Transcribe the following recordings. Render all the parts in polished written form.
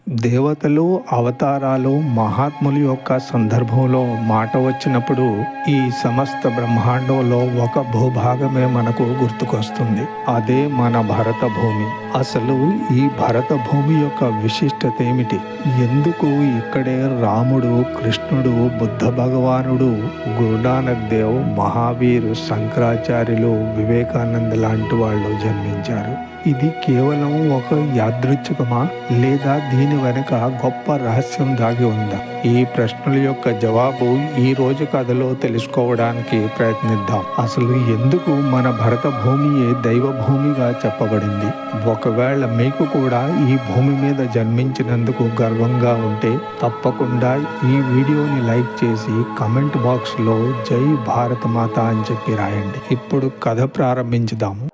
దేవతలు, అవతారాలు, మహాత్ముల యొక్క సందర్భంలో మాట వచ్చినప్పుడు ఈ సమస్త బ్రహ్మాండంలో ఒక భూభాగమే మనకు గుర్తుకొస్తుంది. అదే మన భరత భూమి. అసలు ఈ భరత భూమి యొక్క విశిష్టత ఏమిటి? ఎందుకు ఇక్కడే రాముడు, కృష్ణుడు, బుద్ధ భగవానుడు, గురునానక్ దేవ్, మహావీరు, శంకరాచార్యులు, వివేకానంద లాంటి వాళ్ళు జన్మించారు? ఇది కేవలం ఒక యాదృచ్ఛికమా, లేదా దీని వెనుక గొప్ప రహస్యం దాగి ఉందా? ఈ ప్రశ్నల యొక్క జవాబు ఈ రోజు కథలో తెలుసుకోవడానికి ప్రయత్నిద్దాం. అసలు ఎందుకు మన భరత భూమియే దైవ భూమిగా చెప్పబడింది? ఒకవేళ మీకు కూడా ఈ భూమి మీద జన్మించినందుకు గర్వంగా ఉంటే తప్పకుండా ఈ వీడియోని లైక్ చేసి కమెంట్ బాక్స్ లో జై భారత మాత అని చెప్పి రాయండి. ఇప్పుడు కథ ప్రారంభించుదాము.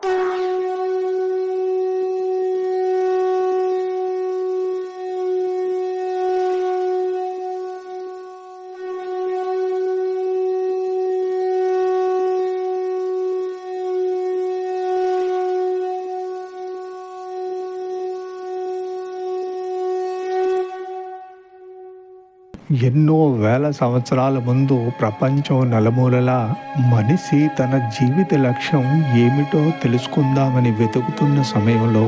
ఎన్నో వేల సంవత్సరాల ముందు ప్రపంచం నలుమూలలా మనిషి తన జీవిత లక్ష్యం ఏమిటో తెలుసుకుందామని వెతుకుతున్న సమయంలో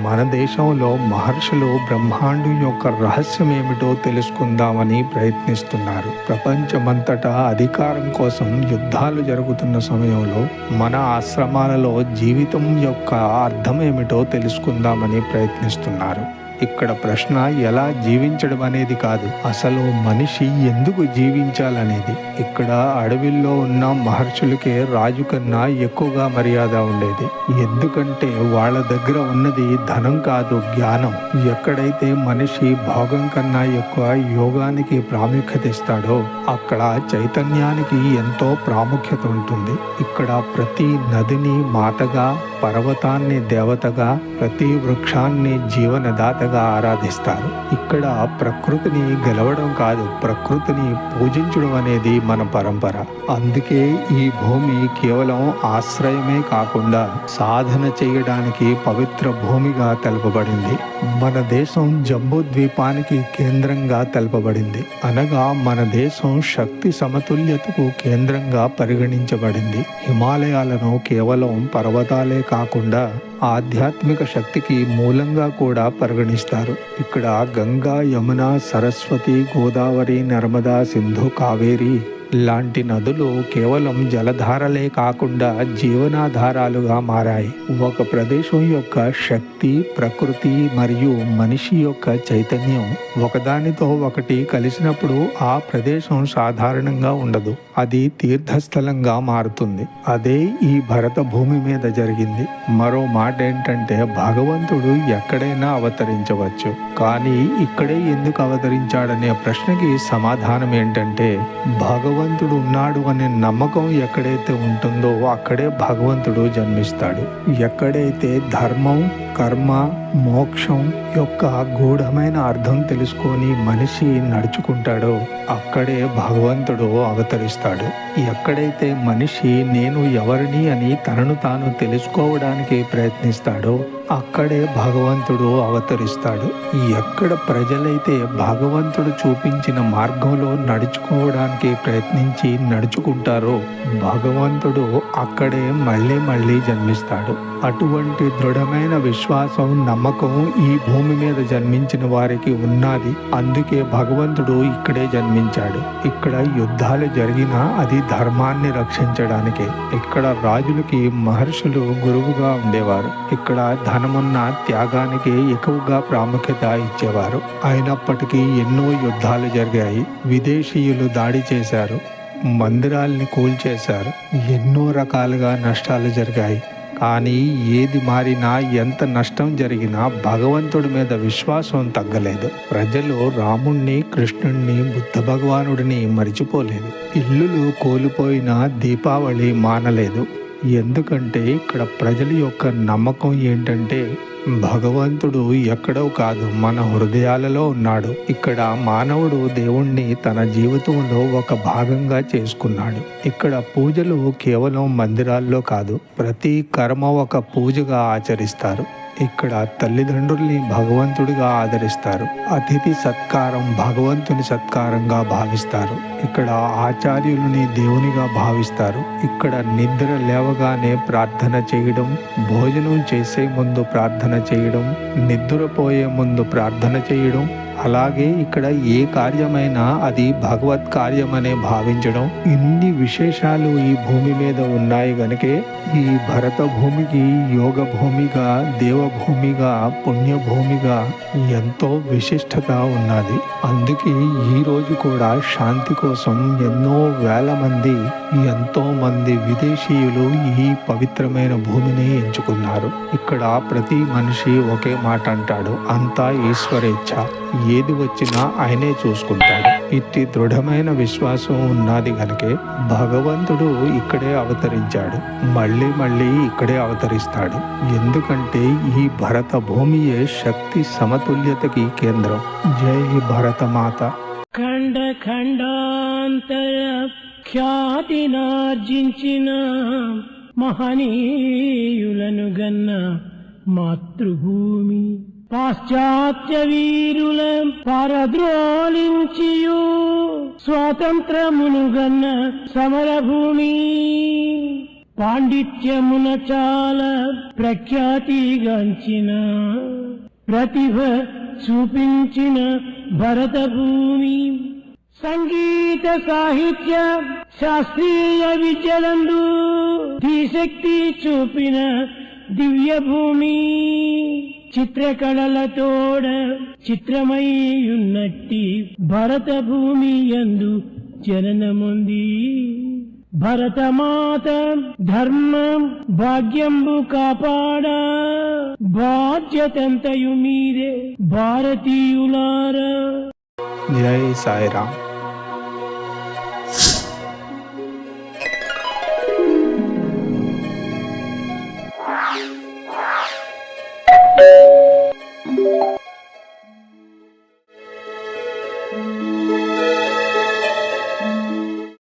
మన దేశంలో మహర్షులు బ్రహ్మాండం యొక్క రహస్యం ఏమిటో తెలుసుకుందామని ప్రయత్నిస్తున్నారు. ప్రపంచమంతటా అధికారం కోసం యుద్ధాలు జరుగుతున్న సమయంలో మన ఆశ్రమాలలో జీవితం యొక్క అర్థం ఏమిటో తెలుసుకుందామని ప్రయత్నిస్తున్నారు. ఇక్కడ ప్రశ్న ఎలా జీవించడం అనేది కాదు, అసలు మనిషి ఎందుకు జీవించాలనేది. ఇక్కడ అడవిల్లో ఉన్న మహర్షులకే రాజు కన్నా ఎక్కువగా మర్యాద ఉండేది. ఎందుకంటే వాళ్ళ దగ్గర ఉన్నది ధనం కాదు, జ్ఞానం. ఎక్కడైతే మనిషి భోగం కన్నా ఎక్కువ యోగానికి ప్రాముఖ్యత ఇస్తాడో అక్కడ చైతన్యానికి ఎంతో ప్రాముఖ్యత ఉంటుంది. ఇక్కడ ప్రతి నదిని మాతగా, పర్వతాన్ని దేవతగా, ప్రతి వృక్షాన్ని జీవనదాతగా ఆరాధిస్తారు. ఇక్కడ ప్రకృతిని గెలవడం కాదు, ప్రకృతిని పూజించడం అనేది మన పరంపర. అందుకే ఈ భూమి కేవలం ఆశ్రయమే కాకుండా సాధన చేయడానికి పవిత్ర భూమిగా తెలపబడింది. మన దేశం జంబూ ద్వీపానికి కేంద్రంగా తెలపబడింది. అనగా మన దేశం శక్తి సమతుల్యతకు కేంద్రంగా పరిగణించబడింది. హిమాలయాలను కేవలం పర్వతాలే కాకుండా ఆధ్యాత్మిక శక్తికి మూలంగా కూడా పరిగణిస్తారు. ఇక్కడ గంగా, యమున, సరస్వతి, గోదావరి, నర్మదా, సింధు, కావేరి లాంటి నదులు కేవలం జలధారలే కాకుండా జీవనాధారాలుగా మారాయి. ఒక ప్రదేశం యొక్క శక్తి, ప్రకృతి మరియు మనిషి యొక్క చైతన్యం ఒకదానితో ఒకటి కలిసినప్పుడు ఆ ప్రదేశం సాధారణంగా ఉండదు, అది తీర్థస్థలంగా మారుతుంది. అదే ఈ భరత భూమి మీద జరిగింది. మరో మాట ఏంటంటే భగవంతుడు ఎక్కడైనా అవతరించవచ్చు, కానీ ఇక్కడే ఎందుకు అవతరించాడనే ప్రశ్నకి సమాధానం ఏంటంటే భగవంతుడు ఉన్నాడు అనే నమ్మకం ఎక్కడైతే ఉంటుందో అక్కడే భగవంతుడు జన్మిస్తాడు. ఎక్కడైతే ధర్మం, కర్మ, మోక్షం యొక్క గూఢమైన అర్థం తెలుసుకొని మనిషి నడుచుకుంటాడో అక్కడే భగవంతుడు అవతరిస్తాడు. ఎక్కడైతే మనిషి నేను ఎవరిని అని తనను తాను తెలుసుకోవడానికి ప్రయత్నిస్తాడో అక్కడే భగవంతుడు అవతరిస్తాడు. ఎక్కడ ప్రజలైతే భగవంతుడు చూపించిన మార్గంలో నడుచుకోవడానికి ప్రయత్నించి నడుచుకుంటారో భగవంతుడు అక్కడే మళ్ళీ మళ్ళీ జన్మిస్తాడు. అటువంటి దృఢమైన విశ్వాసం, నమ్మకం ఈ భూమి మీద జన్మించిన వారికి ఉన్నది. అందుకే భగవంతుడు ఇక్కడే జన్మించాడు. ఇక్కడ యుద్ధాలు జరిగినా అది ధర్మాన్ని రక్షించడానికే. ఇక్కడ రాజులకి మహర్షులు గురువుగా ఉండేవారు. ఇక్కడ ధనమున్న త్యాగానికి ఎక్కువగా ప్రాముఖ్యత ఇచ్చేవారు. అయినప్పటికీ ఎన్నో యుద్ధాలు జరిగాయి. విదేశీయులు దాడి చేశారు, మందిరాల్ని కూల్చేశారు, ఎన్నో రకాలుగా నష్టాలు జరిగాయి. కానీ ఏది మారినా, ఎంత నష్టం జరిగినా భగవంతుడి మీద విశ్వాసం తగ్గలేదు. ప్రజలు రాముణ్ణి, కృష్ణుణ్ణి, బుద్ధ భగవానుడిని మరిచిపోలేదు. ఇల్లులు కోల్పోయినా దీపావళి మానలేదు. ఎందుకంటే ఇక్కడ ప్రజల యొక్క నమ్మకం ఏంటంటే భగవంతుడు ఎక్కడో కాదు, మన హృదయాలలో ఉన్నాడు. ఇక్కడ మానవుడు దేవుణ్ణి తన జీవితంలో ఒక భాగంగా చేసుకున్నాడు. ఇక్కడ పూజలు కేవలం మందిరాల్లో కాదు, ప్రతి కర్మ ఒక పూజగా ఆచరిస్తారు. ఇక్కడ తల్లిదండ్రుల్ని భగవంతుడిగా ఆదరిస్తారు. అతిథి సత్కారం భగవంతుని సత్కారంగా భావిస్తారు. ఇక్కడ ఆచార్యులని దేవునిగా భావిస్తారు. ఇక్కడ నిద్ర లేవగానే ప్రార్థన చేయడం, భోజనం చేసే ముందు ప్రార్థన చేయడం, నిద్రపోయే ముందు ప్రార్థన చేయడం, అలాగే ఇక్కడ ఏ కార్యమైనా అది భగవత్ కార్యమనే భావించడం, ఇన్ని విశేషాలు ఈ భూమి మీద ఉన్నాయి గనుకే ఈ భరత భూమికి యోగ భూమిగా, దేవభూమిగా, పుణ్యభూమిగా ఎంతో విశిష్టత ఉన్నది. అందుకే ఈ రోజు కూడా శాంతి కోసం ఎన్నో వేల మంది, ఎంతో మంది విదేశీయులు ఈ పవిత్రమైన భూమిని ఎంచుకున్నారు. ఇక్కడ ప్రతి మనిషి ఒకే మాట అంటాడు, అంతా ఈశ్వరేచ్ఛ, ఏది వచ్చినా ఆయనే చూసుకుంటాడు. ఇట్టి దృఢమైన విశ్వాసం ఉన్నది గనుకే భగవంతుడు ఇక్కడే అవతరించాడు, మళ్ళీ మళ్ళీ ఇక్కడే అవతరిస్తాడు. ఎందుకంటే ఈ భరత భూమియే శక్తి సమతుల్యతకి కేంద్రం. జై భరతమాత. ఖండ ఖండాంతర ఖ్యాతినార్జించిన మహనీయులను గన్న మాతృభూమి, పాశ్చాత్య వీరుల పరద్రోలించియు స్వాతంత్రమును గన్న సమరభూమి, పాండిత్యమున చాలా ప్రఖ్యాతిగాంచిన ప్రతిభ చూపించిన భరత భూమి, సంగీత సాహిత్య శాస్త్రీయ విద్యలందు ధీశక్తి చూపిన దివ్య భూమి, చిత్రకళలతోడ చిత్రమయ్యున్నట్టి భరత భూమి యందు జననముంది. భరతమాత ధర్మం భాగ్యంబు కాపాడ బాధ్యతంతయు మీరే భారతీయులారా. జై సాయిరాం.